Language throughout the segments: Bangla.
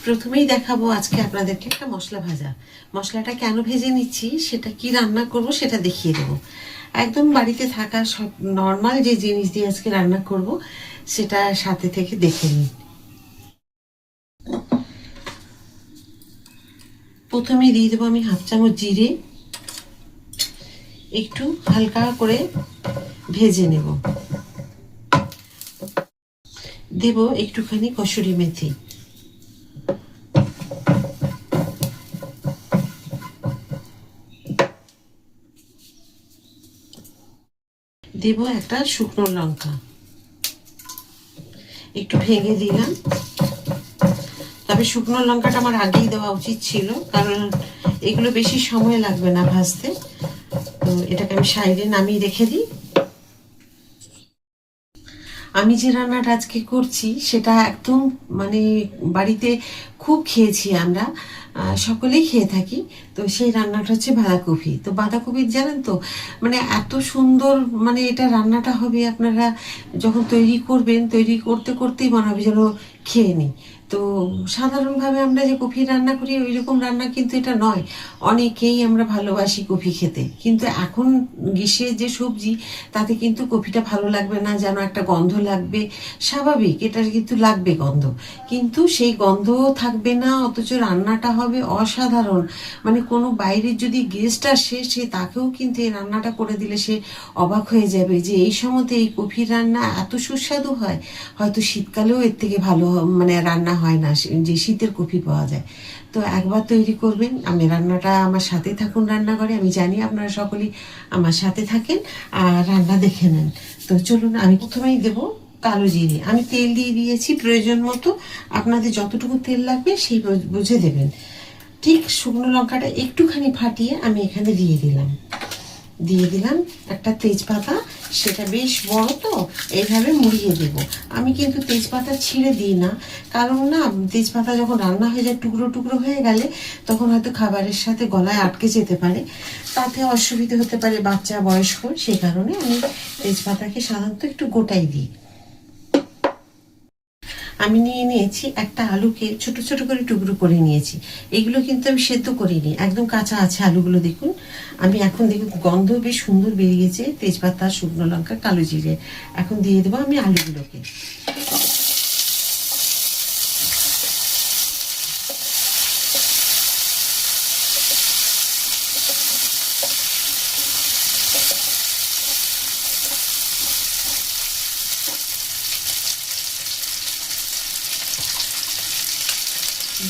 প্রথমেই দেখাবো আজকে আপনাদেরকে একটা মশলা ভাজা। মশলাটা কেন ভেজে নিচ্ছি, সেটা কি রান্না করব সেটা দেখিয়ে দেবো। একদম বাড়িতে থাকা সব নর্মাল যে জিনিস দিয়ে আজকে রান্না করব সেটা সাথে থেকে দেখে নিন। প্রথমে দিয়ে দেবো আমি হাফ চামচ জিরে, একটু হালকা করে ভেজে নেব। দেব একটুখানি কসুরি মেথি, দেব একটা শুকনো লঙ্কা, একটু ভেঙে দিলাম। তবে শুকনো লঙ্কাটা আমার আগেই দেওয়া উচিত ছিল, কারণ এগুলো বেশি সময় লাগবে না ভাজতে। তো এটাকে আমি সাইডে নামিয়ে রেখে দিই। আমি যে রান্নাটা আজকে করছি সেটা একদম মানে বাড়িতে খুব খেয়েছি আমরা, সকলেই খেয়ে থাকি। তো সেই রান্নাটা হচ্ছে বাঁধাকপি। তো বাঁধাকপি জানেন তো, মানে এত সুন্দর, মানে এটা রান্নাটা হবে, আপনারা যখন তৈরি করবেন তৈরি করতে করতেই মনে হবে যেন খেয়ে নিই। তো সাধারণভাবে আমরা যে কফি রান্না করি ওই রকম রান্না কিন্তু এটা নয়। অনেকেই আমরা ভালোবাসি কফি খেতে, কিন্তু এখন গ্রীষ্মের যে সবজি তাতে কিন্তু কফিটা ভালো লাগবে না, যেন একটা গন্ধ লাগবে। স্বাভাবিক, এটার কিন্তু লাগবে গন্ধ, কিন্তু সেই গন্ধ থাকবে না, অথচ রান্নাটা হবে অসাধারণ। মানে কোনো বাইরের যদি গেস্ট আসে, সে তাকেও কিন্তু এই রান্নাটা করে দিলে সে অবাক হয়ে যাবে যে এই সময়তে এই কফির রান্না এত সুস্বাদু হয়। হয়তো শীতকালেও এর থেকে ভালো মানে রান্না হয় না, যে শীতের কফি পাওয়া যায়। তো একবার তৈরি করবেন, আমি রান্নাটা আমার সাথে থাকুন রান্নাঘরে। আমি জানি আপনারা সকলেই আমার সাথে থাকেন আর রান্না দেখে নেন। তো চলুন, আমি প্রথমেই দেবো কালো জিরে। আমি তেল দিয়ে দিয়েছি প্রয়োজন মতো, আপনাদের যতটুকু তেল লাগবে সেই বুঝে দেবেন। ঠিক শুকনো লঙ্কাটা একটুখানি ফাটিয়ে আমি এখানে দিয়ে দিলাম একটা তেজপাতা। সেটা বেশ বড়, তো এইভাবে মুড়িয়ে দেব। আমি কিন্তু তেজপাতা ছিঁড়ে দিই না, কারণ না তেজপাতা যখন রান্না হয়ে যায় টুকরো টুকরো হয়ে গেলে তখন হয়তো খাবারের সাথে গলায় আটকে যেতে পারে, তাতে অসুবিধা হতে পারে বাচ্চা বয়স্ক। সেই কারণে আমি তেজপাতাকে সাধারণত একটু গোটাই দিই। আমি নিয়ে নিয়েছি একটা আলুকে ছোট ছোট করে টুকরো করে নিয়েছি। এগুলো কিন্তু আমি সেদ্ধ করিনি, একদম কাঁচা আছে আলুগুলো। দেখুন, আমি এখন দেখুন গন্ধ বেশ সুন্দর বেরিয়েছে, তেজপাতা, শুকনো লঙ্কা, কালো জিরে। এখন দিয়ে দেবো আমি আলুগুলোকে।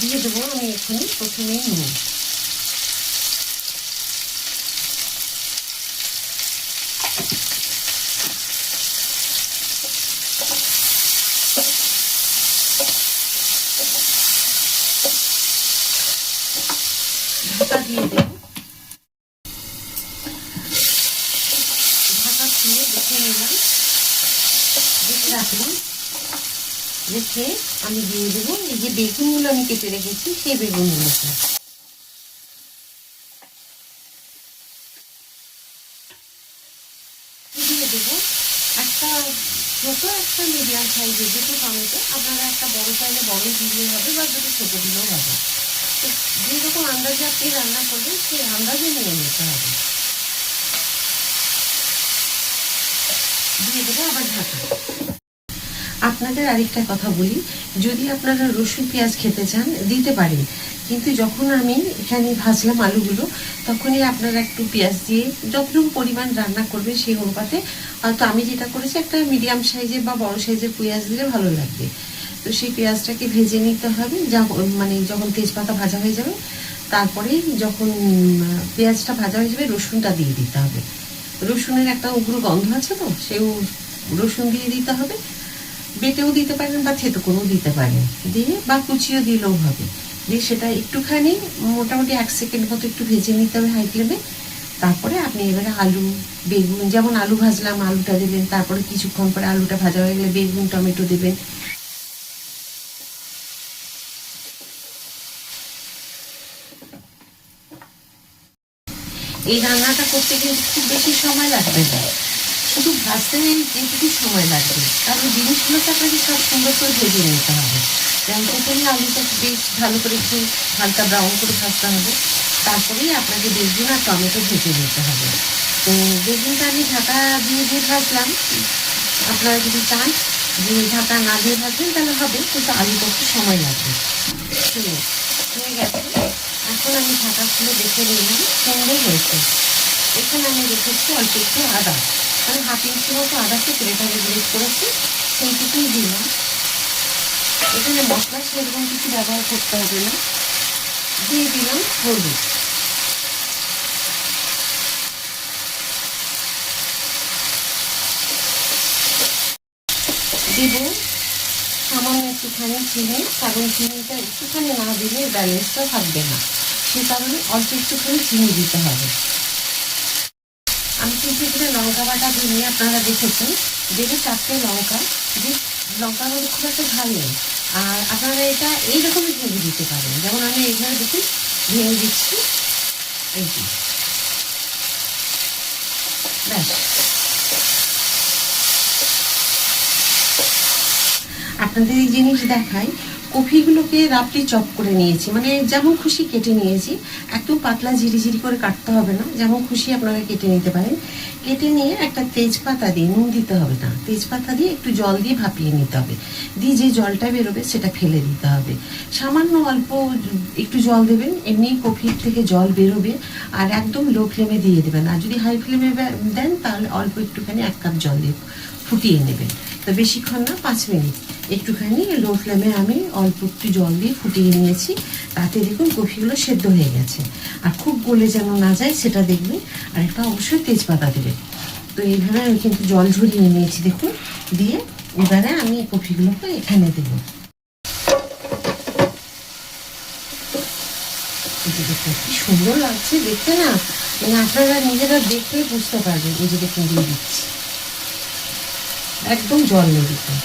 দিয়ে দেবো আমি এখানে প্রথমেই নুন। ঢাকা দিয়ে দেব। ঢাকা দিয়ে দেখে নিলাম, দেখে রাখলাম। রেখে আমি দিয়ে দেবো এই যে বেগুনগুলো আমি কেটে রেখেছি, সেই বেগুনগুলোকে দিয়ে দেবো। একটা ছোট একটা মিডিয়াম সাইজের দুটো টমেটো, আপনারা একটা বড় চাইলে বড় দিলেও হবে বা দুটো ছোট দিলেও হবে। তো যেরকম আন্দাজে আপনি রান্না করবেন সেই আন্দাজে নিয়ে নিতে হবে। দিয়ে দেবো আবার ঢাকা। আপনাদের আরেকটা কথা বলি, যদি আপনারা রসুন পেঁয়াজ খেতে চান দিতে পারেন, কিন্তু যখন আমি এখানে ভাজলাম আলুগুলো তখনই আপনারা একটু পেঁয়াজ দিয়ে যতটুকু পরিমাণ রান্না করবে সেই অনুপাতে। হয়তো আমি যেটা করেছি একটা মিডিয়াম সাইজের বা বড় সাইজের পেঁয়াজ দিলে ভালো লাগবে। তো সেই পেঁয়াজটাকে ভেজে নিতে হবে, মানে যখন তেজপাতা ভাজা হয়ে যাবে তারপরে যখন পেঁয়াজটা ভাজা হয়ে যাবে রসুনটা দিয়ে দিতে হবে। রসুনের একটা উগ্র গন্ধ আছে, তো সেই রসুন দিয়ে দিতে হবে। বেটেও দিতে পারেন বা থেতো করেও দিতে পারেন, দিয়ে বা কুচিও দিলেও হবে। দিয়ে সেটা একটুখানি মোটামুটি 1 সেকেন্ড মতো একটু ভেজে নিতে হবে হাই ফ্লেমে। তারপরে আপনি এবারে আলু, বেগুন, যেমন আলু ভাজলাম আলুটা দেবেন, তারপরে কিছুক্ষণ পরে আলুটা ভাজা হয়ে গেলে বেগুন, টমেটো দেবেন। এই রান্নাটা করতে কিন্তু খুব বেশি সময় লাগবে না, শুধু ভাজতে যেটুকু সময় লাগবে, কারণ জিনিসগুলোকে আপনাকে সব সুন্দর করে ভেজে নিতে হবে। প্রথমে আলুটা বেশ ভালো করে একটু হালকা ব্রাউন করে ভাজতে হবে, তারপরেই আপনাকে বেগুন আর টমেটো ভেজে নিতে হবে। তো বেগুনটা আমি ঢাকা দিয়ে ভাজলাম। আপনারা যদি চান যে ঢাকা না দিয়ে ভাজবেন তাহলে হবে, কিন্তু আলুটা একটু সময় লাগবে। হয়ে গেছে। এখন আমি ঢাকা খুলে দেখে নিলাম, সুন্দর হয়েছে। এখানে আমি রেখেছি অল্প একটু আদা, আমি হাফ ইঞ্চি মতো আদাকে গ্রেটারে গ্রেট করেছি, সেইটুকুই দিলাম। এখানে মশলা সেরকম কিছু ব্যবহার করতে হবে না। দিয়ে দিলাম হলুদ, দিব সামান্য একটুখানি চিনি, কারণ চিনিটা একটুখানি না দিলে ব্যালেন্সটা থাকবে না, সে কারণে অল্প একটুখানি চিনি দিতে হবে। আমি কিন্তু এখানে লঙ্কা বাটা দিইনি, আপনারা দেখেছেন। দেবে 4টে লঙ্কা, যে লঙ্কার মধ্যে খুব একটা ঝাল নেই। আর আপনারা এটা এইরকমই ভেঙে দিতে পারেন, যেমন আমি এইভাবে দেখি ভেঙে দিচ্ছি, এই যে ব্যাস। আপনাদের এই জিনিস দেখাই, কফিগুলোকে রাফলি চপ করে নিয়েছি, মানে যেমন খুশি কেটে নিয়েছি। একদম পাতলা ঝিরিঝিরি করে কাটতে হবে না, যেমন খুশি আপনারা কেটে নিতে পারেন। কেটে নিয়ে একটা তেজপাতা দিয়ে, নুন দিতে হবে না, তেজপাতা দিয়ে একটু জল দিয়ে ভাপিয়ে নিতে হবে। দিয়ে যে জলটা বেরোবে সেটা ফেলে দিতে হবে। সামান্য অল্প একটু জল দেবেন, এমনি কফির থেকে জল বেরোবে। আর একদম লো ফ্লেমে দিয়ে দেবেন, আর যদি হাই ফ্লেমে দেন তাহলে অল্প একটুখানি 1 কাপ জল দিয়ে ফুটিয়ে নেবেন। তো বেশিক্ষণ না, 5 মিনিট একটুখানি লো ফ্লেমে আমি অল্প একটু জল দিয়ে ফুটিয়ে নিয়েছি। তাতে দেখুন কফিগুলো সেদ্ধ হয়ে গেছে। আর খুব গলে যেন না যায় সেটা দেখবেন। আর একটা অবশ্যই তেজপাতা দেবেন। তো এইভাবে আমি কিন্তু জল ঝরিয়ে নিয়েছি দেখুন। দিয়ে এবারে আমি কফিগুলোকে এখানে দেব। দেখুন কি সুন্দর লাগছে দেখতে না, মানে আপনারা নিজেরা দেখলে বুঝতে পারবেন। এই যে দেখুন দিয়ে দিচ্ছি, একদম জল নেই দেখুন।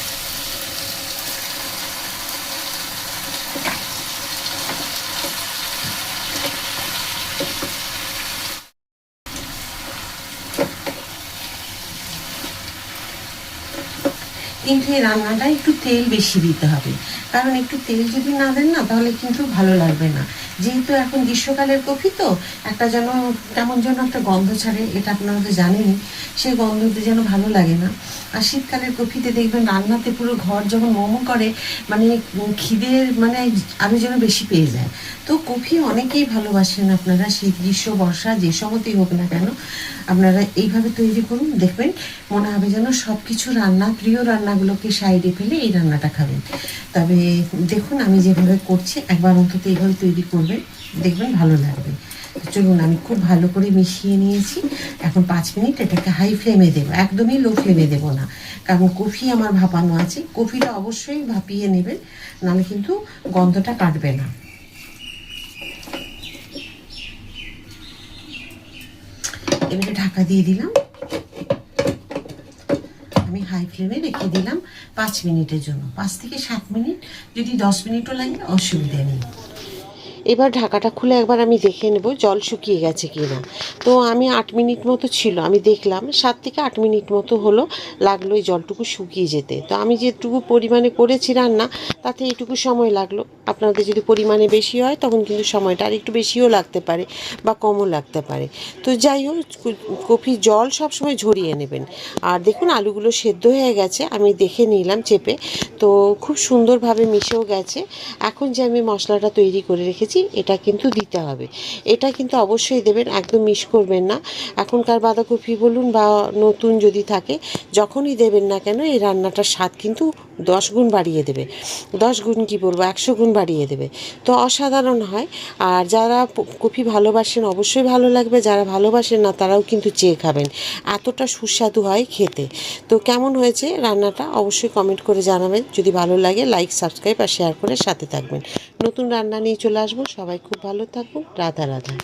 কিন্তু এই রান্নাটা একটু তেল বেশি দিতে হবে, কারণ একটু তেল যদি না দেন না তাহলে কিন্তু ভালো লাগবে না। যেহেতু এখন গ্রীষ্মকালের কফি, তো একটা যেন কেমন যেন একটা গন্ধ ছাড়ে, এটা আপনারা তো জানেনই। সেই গন্ধতে যেন ভালো লাগে না। আর শীতকালের কফিতে দেখবেন রান্নাতে পুরো ঘর যখন মোমো করে, মানে খিদের মানে আরও যেন বেশি পেয়ে যায়। তো কফি অনেকেই ভালোবাসেন আপনারা, শীত গ্রীষ্ম বর্ষা যে সময়তেই হোক না কেন আপনারা এইভাবে তৈরি করুন, দেখবেন মনে হবে যেন সব কিছু রান্না, প্রিয় রান্নাগুলোকে সাইডে ফেলে এই রান্নাটা খাবেন। তবে দেখুন আমি যেভাবে করছি, একবার অন্তত এইভাবে তৈরি করবেন, দেখবেন ভালো লাগবে। চলুন, আমি খুব ভালো করে মিশিয়ে নিয়েছি। এখন 5 মিনিট এটাকে হাই ফ্লেমে দেবো, একদমই লো ফ্লেমে দেবো না, কারণ কফি আমার ভাপানো আছে। কফিটা অবশ্যই ভাপিয়ে নেবেন, নাহলে কিন্তু গন্ধটা কাটবে না। এবারে ঢাকা দিয়ে দিলাম, আমি হাই ফ্লেমে রেখে দিলাম 5 মিনিটের জন্য। 5 থেকে 7 মিনিট, যদি 10 মিনিটও লাগে অসুবিধা নেই। এবার ঢাকাটা খুলে একবার আমি দেখে নেব জল শুকিয়ে গেছে কি না। তো আমি 8 মিনিট মতো ছিল, আমি দেখলাম 7 থেকে 8 মিনিট মতো হলো, লাগলো এই জলটুকু শুকিয়ে যেতে। তো আমি যেটুকু পরিমাণে করেছি রান্না, তাতে এইটুকু সময় লাগলো। আপনাদের যদি পরিমাণে বেশি হয় তখন কিন্তু সময়টা আর একটু বেশিও লাগতে পারে বা কমও লাগতে পারে। তো যাই হোক, কফির জল সবসময় ঝরিয়ে নেবেন। আর দেখুন আলুগুলো সেদ্ধ হয়ে গেছে, আমি দেখে নিলাম চেপে। তো খুব সুন্দরভাবে মিশেও গেছে। এখন যে আমি মশলাটা তৈরি করে রেখেছি এটা কিন্তু দিতে হবে, এটা কিন্তু অবশ্যই দেবেন, একদম মিস করবেন না। এখনকার বাঁধাকপি বলুন বা নতুন যদি থাকে, যখনই দেবেন না কেন এই রান্নাটার স্বাদ কিন্তু 10 গুণ বাড়িয়ে দেবে। 10 গুণ কি বলবো, 100 গুণ বাড়িয়ে দেবে। তো অসাধারণ হয়। আর যারা কফি ভালোবাসেন অবশ্যই ভালো লাগবে, যারা ভালোবাসেন না তারাও কিন্তু চেয়ে খাবেন, এতটা সুস্বাদু হয় খেতে। তো কেমন হয়েছে রান্নাটা অবশ্যই কমেন্ট করে জানাবেন। যদি ভালো লাগে লাইক, সাবস্ক্রাইব আর শেয়ার করে সাথে থাকবেন। নতুন রান্না নিয়ে চলে আসবো। সবাই খুব ভালো থাকুন। রাধা রাধা।